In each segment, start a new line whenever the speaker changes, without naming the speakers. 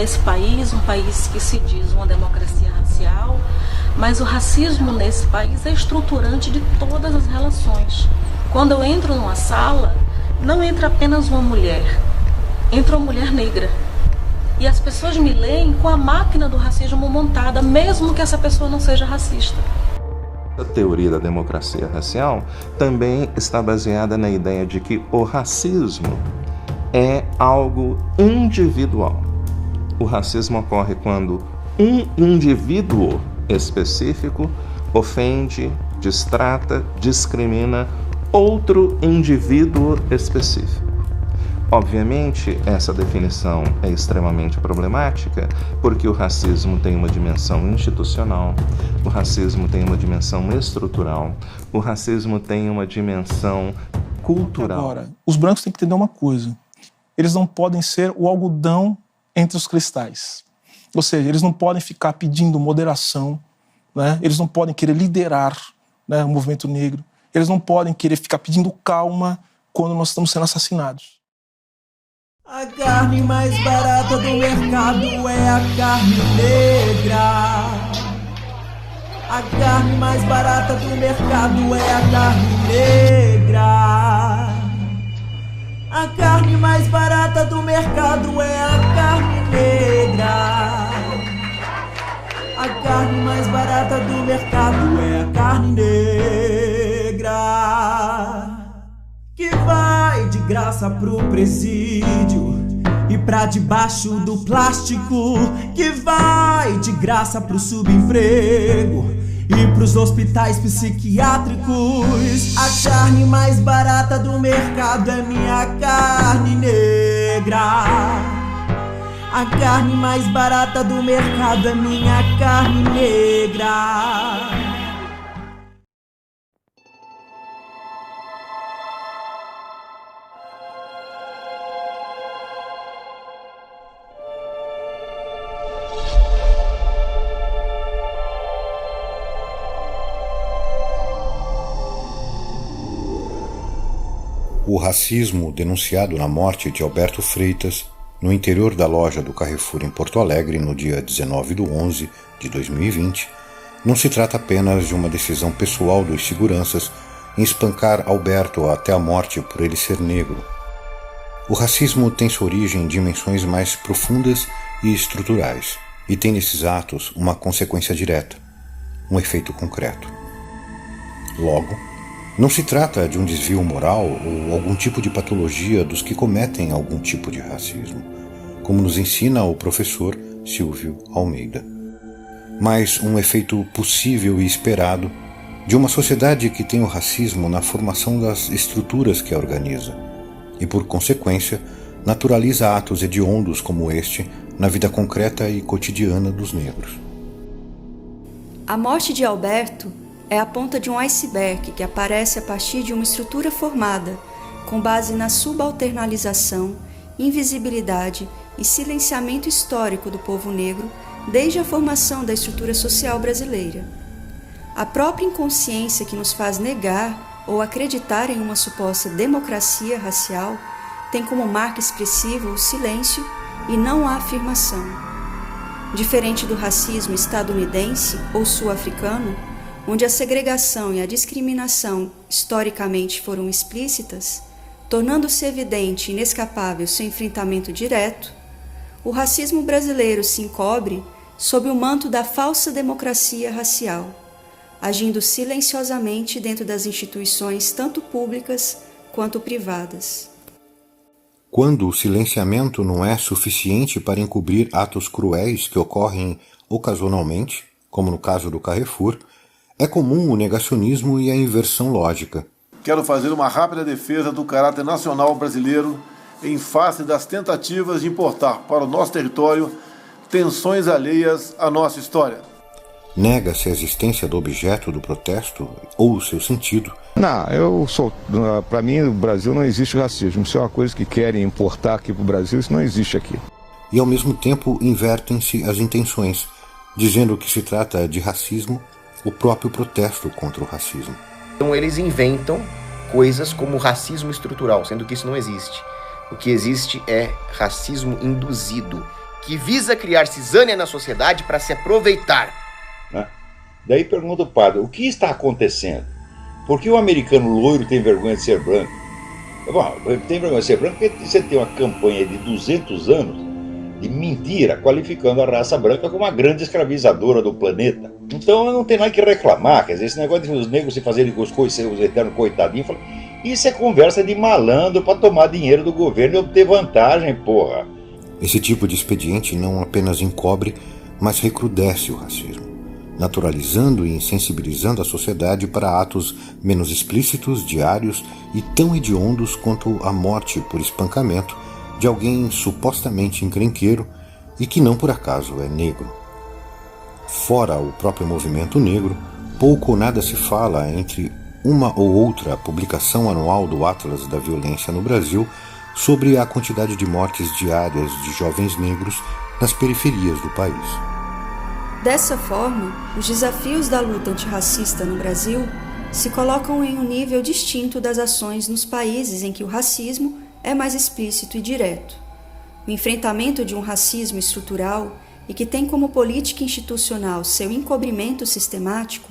nesse país, um país que se diz uma democracia racial, mas o racismo nesse país é estruturante de todas as relações. Quando eu entro numa sala, não entra apenas uma mulher, entra uma mulher negra. E as pessoas me leem com a máquina do racismo montada, mesmo que essa pessoa não seja racista.
A teoria da democracia racial também está baseada na ideia de que o racismo é algo individual. O racismo ocorre quando um indivíduo específico ofende, distrata, discrimina outro indivíduo específico. Obviamente, essa definição é extremamente problemática, porque o racismo tem uma dimensão institucional, o racismo tem uma dimensão estrutural, o racismo tem uma dimensão cultural.
Agora, os brancos têm que entender uma coisa: eles não podem ser o algodão entre os cristais. Ou seja, eles não podem ficar pedindo moderação, né? Eles não podem querer liderar, né, o movimento negro, eles não podem querer ficar pedindo calma quando nós estamos sendo assassinados.
A carne mais barata do mercado é a carne negra. A carne mais barata do mercado é a carne negra. A carne mais barata do mercado é a carne negra. A carne mais barata do mercado é a carne negra. Que vai de graça pro presídio e pra debaixo do plástico. Que vai de graça pro subemprego e pros hospitais psiquiátricos. A carne mais barata do mercado é minha carne negra. A carne mais barata do mercado é minha carne negra.
O racismo denunciado na morte de Alberto Freitas no interior da loja do Carrefour em Porto Alegre no dia 19/11 de 2020 não se trata apenas de uma decisão pessoal dos seguranças em espancar Alberto até a morte por ele ser negro. O racismo tem sua origem em dimensões mais profundas e estruturais e tem nesses atos uma consequência direta, um efeito concreto. Logo, não se trata de um desvio moral ou algum tipo de patologia dos que cometem algum tipo de racismo, como nos ensina o professor Silvio Almeida, mas um efeito possível e esperado de uma sociedade que tem o racismo na formação das estruturas que a organiza e, por consequência, naturaliza atos hediondos como este na vida concreta e cotidiana dos negros.
A morte de Alberto é a ponta de um iceberg que aparece a partir de uma estrutura formada com base na subalternalização, invisibilidade e silenciamento histórico do povo negro desde a formação da estrutura social brasileira. A própria inconsciência que nos faz negar ou acreditar em uma suposta democracia racial tem como marca expressiva o silêncio e não a afirmação. Diferente do racismo estadunidense ou sul-africano, onde a segregação e a discriminação historicamente foram explícitas, tornando-se evidente e inescapável seu enfrentamento direto, o racismo brasileiro se encobre sob o manto da falsa democracia racial, agindo silenciosamente dentro das instituições tanto públicas quanto privadas.
Quando o silenciamento não é suficiente para encobrir atos cruéis que ocorrem ocasionalmente, como no caso do Carrefour, é comum o negacionismo e a inversão lógica.
Quero fazer uma rápida defesa do caráter nacional brasileiro em face das tentativas de importar para o nosso território tensões alheias à nossa história.
Nega-se a existência do objeto do protesto ou o seu sentido.
Para mim, no Brasil não existe racismo. Isso é uma coisa que querem importar aqui para o Brasil, isso não existe aqui.
E ao mesmo tempo invertem-se as intenções, dizendo que se trata de racismo o próprio protesto contra o racismo.
Então eles inventam coisas como racismo estrutural, sendo que isso não existe. O que existe é racismo induzido, que visa criar cisânia na sociedade para se aproveitar.
Né? Daí pergunta o padre, o que está acontecendo? Por que o americano loiro tem vergonha de ser branco? Bom, tem vergonha de ser branco porque você tem uma campanha de 200 anos de mentira, qualificando a raça branca como a grande escravizadora do planeta. Então não tem nada que reclamar, quer dizer, esse negócio de os negros se fazerem os eternos coitadinhos, isso é conversa de malandro para tomar dinheiro do governo e obter vantagem, porra.
Esse tipo de expediente não apenas encobre, mas recrudesce o racismo, naturalizando e insensibilizando a sociedade para atos menos explícitos, diários e tão hediondos quanto a morte por espancamento de alguém supostamente encrenqueiro e que não por acaso é negro. Fora o próprio movimento negro, pouco ou nada se fala entre uma ou outra publicação anual do Atlas da Violência no Brasil sobre a quantidade de mortes diárias de jovens negros nas periferias do país.
Dessa forma, os desafios da luta antirracista no Brasil se colocam em um nível distinto das ações nos países em que o racismo é mais explícito e direto. O enfrentamento de um racismo estrutural e que tem como política institucional seu encobrimento sistemático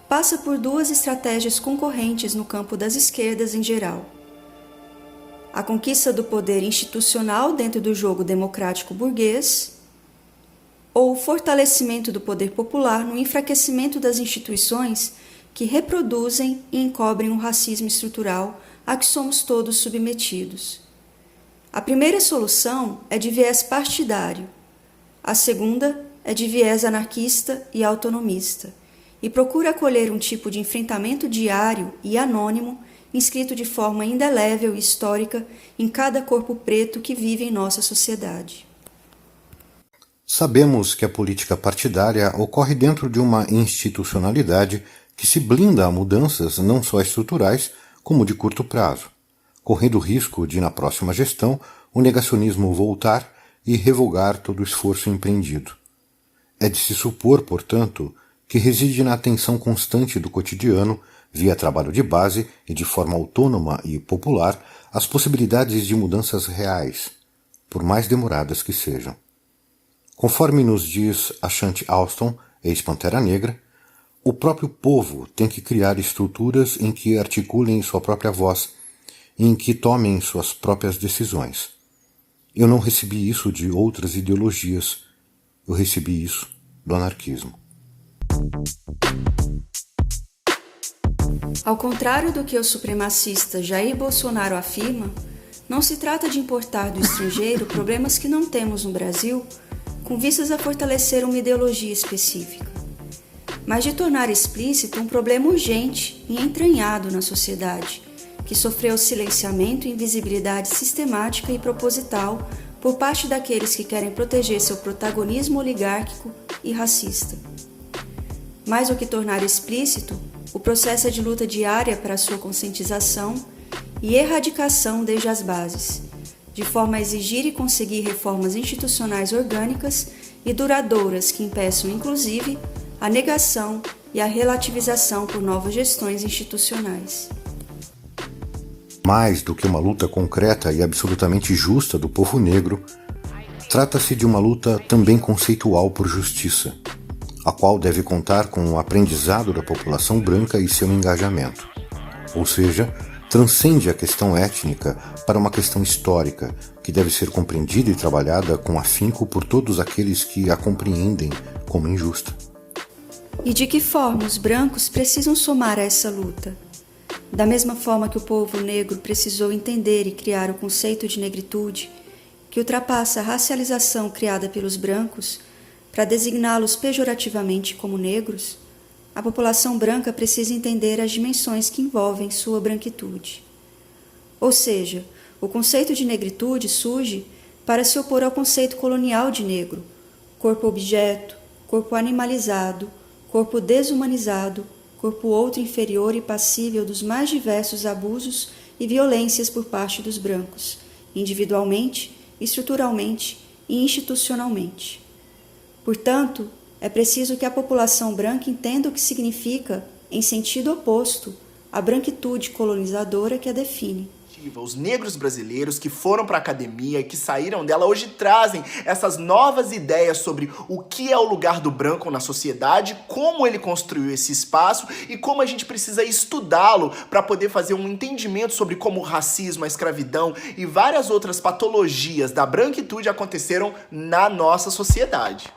passa por duas estratégias concorrentes no campo das esquerdas em geral. A conquista do poder institucional dentro do jogo democrático burguês ou o fortalecimento do poder popular no enfraquecimento das instituições que reproduzem e encobrem um racismo estrutural a que somos todos submetidos. A primeira solução é de viés partidário, a segunda é de viés anarquista e autonomista, e procura acolher um tipo de enfrentamento diário e anônimo inscrito de forma indelével e histórica em cada corpo preto que vive em nossa sociedade.
Sabemos que a política partidária ocorre dentro de uma institucionalidade que se blinda a mudanças não só estruturais, como de curto prazo, correndo o risco de, na próxima gestão, o negacionismo voltar e revogar todo o esforço empreendido. É de se supor, portanto, que reside na atenção constante do cotidiano, via trabalho de base e de forma autônoma e popular, as possibilidades de mudanças reais, por mais demoradas que sejam. Conforme nos diz Ashanti Alston, ex-Pantera Negra, o próprio povo tem que criar estruturas em que articulem sua própria voz e em que tomem suas próprias decisões. Eu não recebi isso de outras ideologias, eu recebi isso do anarquismo.
Ao contrário do que o supremacista Jair Bolsonaro afirma, não se trata de importar do estrangeiro problemas que não temos no Brasil com vistas a fortalecer uma ideologia específica, mas de tornar explícito um problema urgente e entranhado na sociedade, que sofreu silenciamento e invisibilidade sistemática e proposital por parte daqueles que querem proteger seu protagonismo oligárquico e racista. Mais do que tornar explícito, o processo é de luta diária para sua conscientização e erradicação desde as bases, de forma a exigir e conseguir reformas institucionais orgânicas e duradouras que impeçam, inclusive, a negação e a relativização por novas gestões institucionais.
Mais do que uma luta concreta e absolutamente justa do povo negro, trata-se de uma luta também conceitual por justiça, a qual deve contar com o aprendizado da população branca e seu engajamento. Ou seja, transcende a questão étnica para uma questão histórica, que deve ser compreendida e trabalhada com afinco por todos aqueles que a compreendem como injusta.
E de que forma os brancos precisam somar a essa luta? Da mesma forma que o povo negro precisou entender e criar o conceito de negritude, que ultrapassa a racialização criada pelos brancos para designá-los pejorativamente como negros, a população branca precisa entender as dimensões que envolvem sua branquitude. Ou seja, o conceito de negritude surge para se opor ao conceito colonial de negro, corpo-objeto, corpo animalizado, corpo desumanizado, corpo outro inferior e passível dos mais diversos abusos e violências por parte dos brancos, individualmente, estruturalmente e institucionalmente. Portanto, é preciso que a população branca entenda o que significa, em sentido oposto, a branquitude colonizadora que a define.
Os negros brasileiros que foram para a academia e que saíram dela hoje trazem essas novas ideias sobre o que é o lugar do branco na sociedade, como ele construiu esse espaço e como a gente precisa estudá-lo para poder fazer um entendimento sobre como o racismo, a escravidão e várias outras patologias da branquitude aconteceram na nossa sociedade.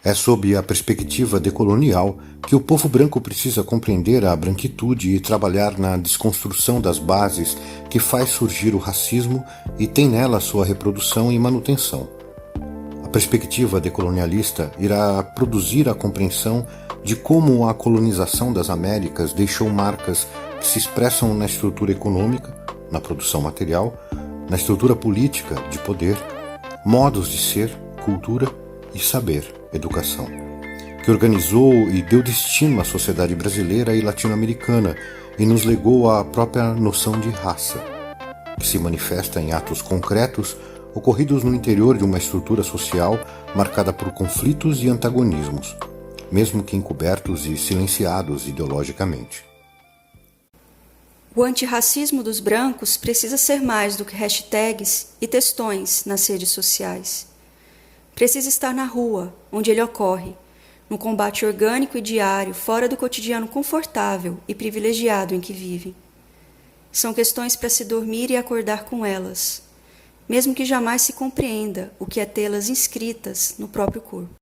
É sob a perspectiva decolonial que o povo branco precisa compreender a branquitude e trabalhar na desconstrução das bases que faz surgir o racismo e tem nela sua reprodução e manutenção. A perspectiva decolonialista irá produzir a compreensão de como a colonização das Américas deixou marcas que se expressam na estrutura econômica, na produção material, na estrutura política de poder, modos de ser, cultura e saber, educação, que organizou e deu destino à sociedade brasileira e latino-americana e nos legou a própria noção de raça, que se manifesta em atos concretos ocorridos no interior de uma estrutura social marcada por conflitos e antagonismos, mesmo que encobertos e silenciados ideologicamente.
O antirracismo dos brancos precisa ser mais do que hashtags e textões nas redes sociais. Precisa estar na rua, onde ele ocorre, no combate orgânico e diário, fora do cotidiano confortável e privilegiado em que vivem. São questões para se dormir e acordar com elas, mesmo que jamais se compreenda o que é tê-las inscritas no próprio corpo.